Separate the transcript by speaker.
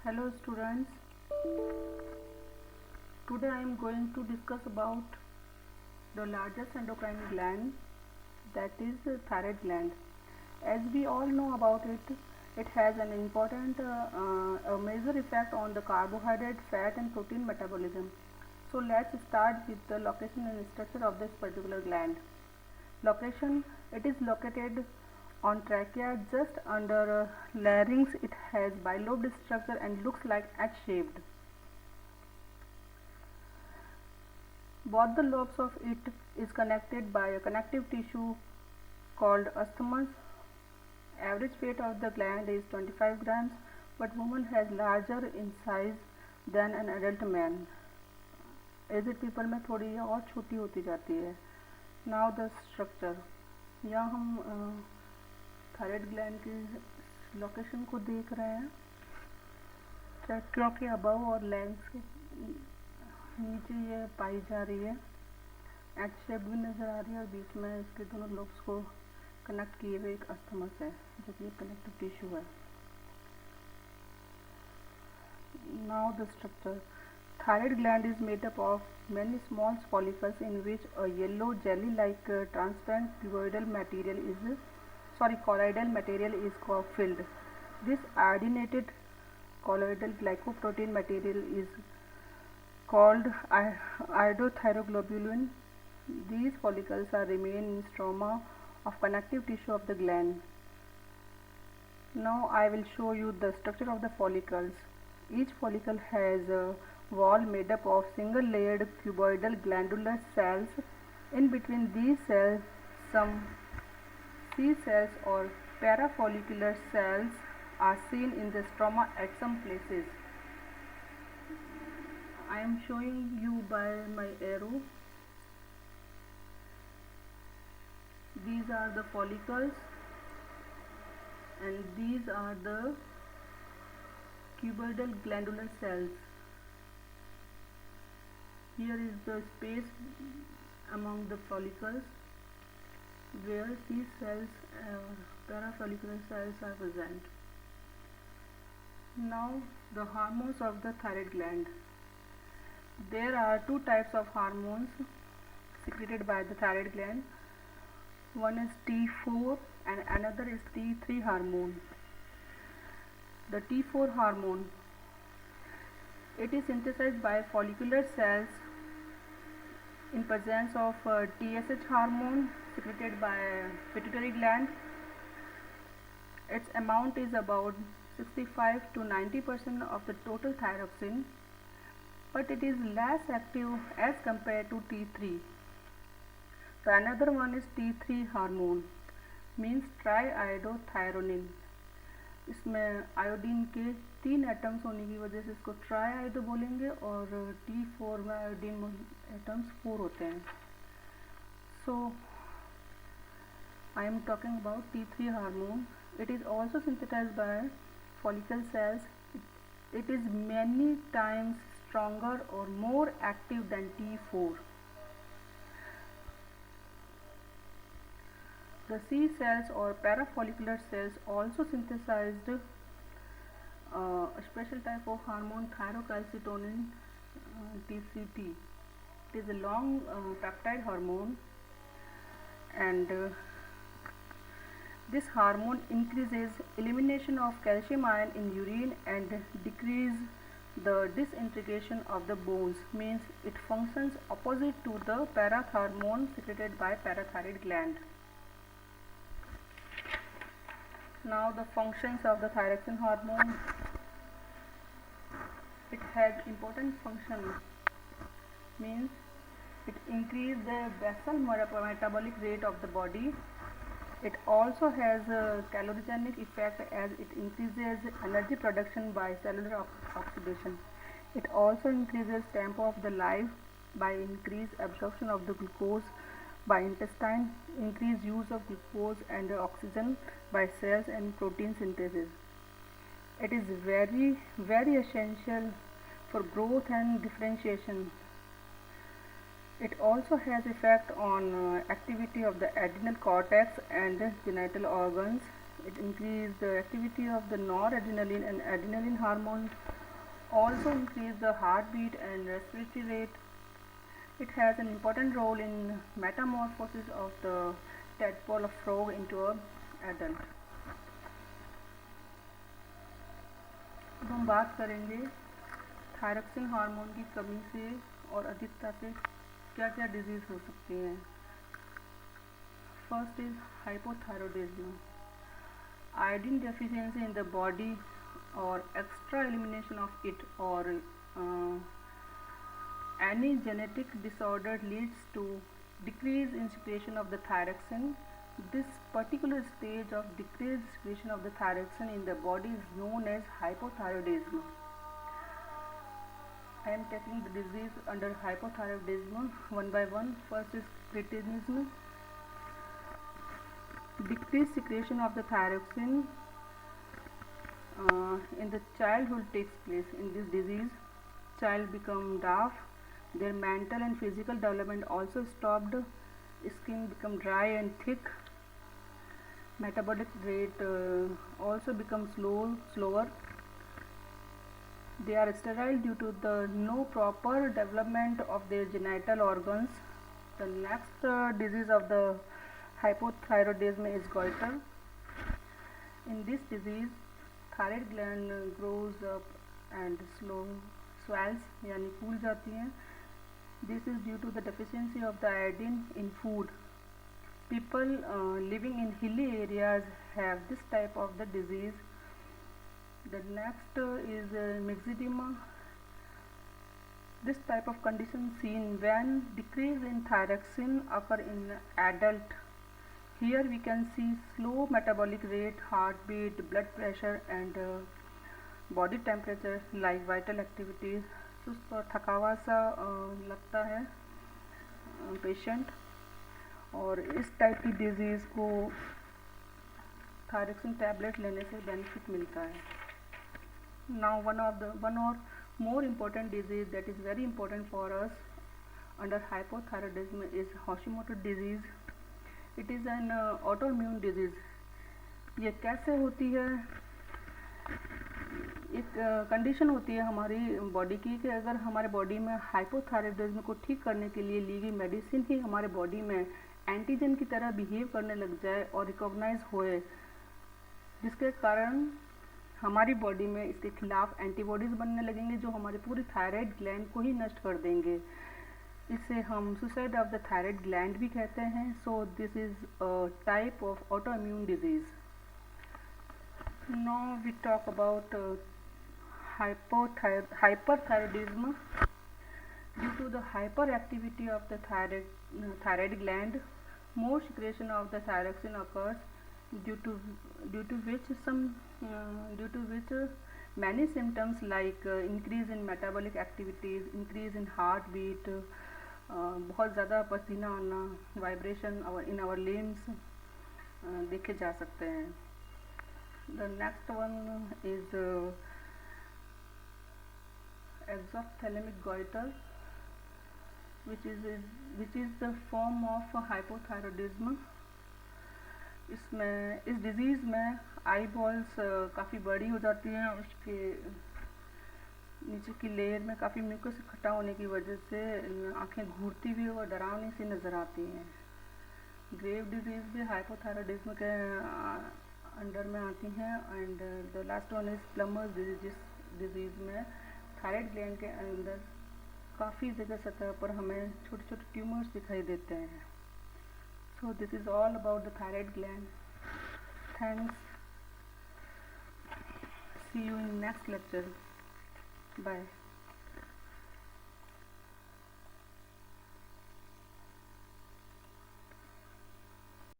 Speaker 1: Hello students, today I am going to discuss about the largest endocrine gland, that is the thyroid gland. As we all know about it, it has an important a major effect on the carbohydrate, fat and protein metabolism. So let's start with the location and structure of this particular gland. Location: it is located on trachea just under larynx. It has bilobed structure and looks like H-shaped. Both the lobes of it is connected by a connective tissue called isthmus. Average weight of the gland is 25 grams, but woman has larger in size than an adult man. Aged people में थोड़ी ये और छोटी होती जाती है. Now the structure. यहाँ हम थायराइड ग्लैंड की लोकेशन को देख रहे हैं. ट्रैकिया के अबव और लेंस के नीचे ये पाई जा रही है. एच शेप भी नज़र आ रही है और बीच में इसके दोनों लोब्स को कनेक्ट किए हुए एक अस्थमस है जो कि कनेक्टिव टिश्यू है. Now the structure. Thyroid gland is made up of many small follicles in which a yellow jelly-like transparent colloidal material is filled. This iodinated colloidal glycoprotein material is called iodothioglobulin. These follicles remain in stroma of connective tissue of the gland. Now I will show you the structure of the follicles. Each follicle has a wall made up of single layered cuboidal glandular cells. In between these cells, some C cells or parafollicular cells are seen in the stroma at some places. I am showing you by my arrow. These are the follicles and these are the cuboidal glandular cells. Here is the space among the follicles where these cells, parafollicular cells, are present. Now the hormones of the thyroid gland. There are two types of hormones secreted by the thyroid gland. One is T4 and another is T3 hormone. The T4 hormone, it is synthesized by follicular cells in presence of TSH hormone secreted by pituitary gland. Its amount is about 65 to 90% of the total thyroxine, but it is less active as compared to T3. So another one is T3 hormone, means triiodothyronine. इसमें iodine के 3 atoms होने की वजह से इसको try iodo बोलेंगे और T4 में आयोडीन एटम्स 4 होते हैं. So I am talking about T3 hormone. It is also synthesised by follicle cells. It is many times stronger or more active than T4. The C cells or parafollicular cells also synthesized a special type of hormone, thyrocalcitonin, TCT. It is a long peptide hormone, and this hormone increases elimination of calcium ion in urine and decrease the disintegration of the bones, means it functions opposite to the parathormone secreted by parathyroid gland. Now the functions of the thyroxine hormone. It has important functions, means it increases the basal metabolic rate of the body. It also has a calorigenic effect as it increases energy production by cellular oxidation. It also increases tempo of the life by increased absorption of the glucose by intestine, increased use of glucose and oxygen by cells and protein synthesis. It is very, very essential for growth and differentiation. It also has effect on activity of the adrenal cortex and genital organs. It increases the activity of the noradrenaline and adrenaline hormones, also increase the heartbeat and respiratory rate. It has an important role in metamorphosis of the tadpole of frog into an adult. अब हम बात करेंगे thyroxine hormone की कमी से और अधिकता से क्या क्या डिजीज़ हो सकती हैं. First is hypothyroidism. Iodine deficiency in the body or extra elimination of it or any genetic disorder leads to decrease in secretion of the thyroxine. This particular stage of decreased secretion of the thyroxine in the body is known as hypothyroidism. I am taking the disease under hypothyroidism one by one. First is cretinism. Decreased secretion of the thyroxine in the childhood takes place. In this disease, child become deaf, their mental and physical development also stopped, skin become dry and thick, metabolic rate also becomes slower. They are sterile due to the no proper development of their genital organs. The next disease of the hypothyroidism is goiter. In this disease, thyroid gland grows up and swells यानी फूल जाती हैं. This is due to the deficiency of the iodine in food. People living in hilly areas have this type of the disease. The next is myxedema. This type of condition seen when decrease in thyroxine occur in adult. Here we can see slow metabolic rate, heartbeat, blood pressure and body temperature like vital activities. सुस्त और थकावा सा लगता है patient. और इस type की disease को thyroxine tablet लेने से बेनिफिट मिलता है. Now one or more important disease that is very important for us under hypothyroidism is Hashimoto disease. It is an autoimmune disease. ये कैसे होती है? एक कंडीशन होती है हमारी बॉडी की कि अगर हमारे बॉडी में हाइपोथायरॉयडिज्म को ठीक करने के लिए ली गई मेडिसिन ही हमारे बॉडी में एंटीजन की तरह बिहेव करने लग जाए और रिकॉग्नाइज होए, जिसके कारण हमारी बॉडी में इसके खिलाफ एंटीबॉडीज़ बनने लगेंगे जो हमारी पूरी थायराइड ग्लैंड को ही नष्ट कर देंगे. इसे हम suicide of the thyroid gland भी कहते हैं. So this is a type of autoimmune disease. Now we talk about hyperthyroidism. Due to the hyperactivity of the thyroid gland, more secretion of the thyroxine occurs, due to which many symptoms like increase in metabolic activities, increase in heartbeat, बहुत ज़्यादा पसीना आना, vibration in our limbs देखे जा सकते हैं. The next one is exophthalmic goiter, which is the form of hypothyroidism. इसमें इस डिज़ीज़ में आई बॉल्स काफ़ी बड़ी हो जाती हैं. उसके नीचे की लेयर में काफ़ी म्यूकस इकट्ठा होने की वजह से आंखें घूरती हुई और डरावनी सी नज़र आती हैं. ग्रेव डिजीज़ भी हाइपोथायरॉयडिज्म के अंडर में आती हैं. And the last one is Plummer's disease. जिस डिजीज़ में थायराइड ग्लैंड के अंदर काफ़ी जगह सतह पर हमें छोटे छोटे ट्यूमर्स दिखाई देते हैं. So this is all about the thyroid gland. Thanks. See you in next lecture. Bye.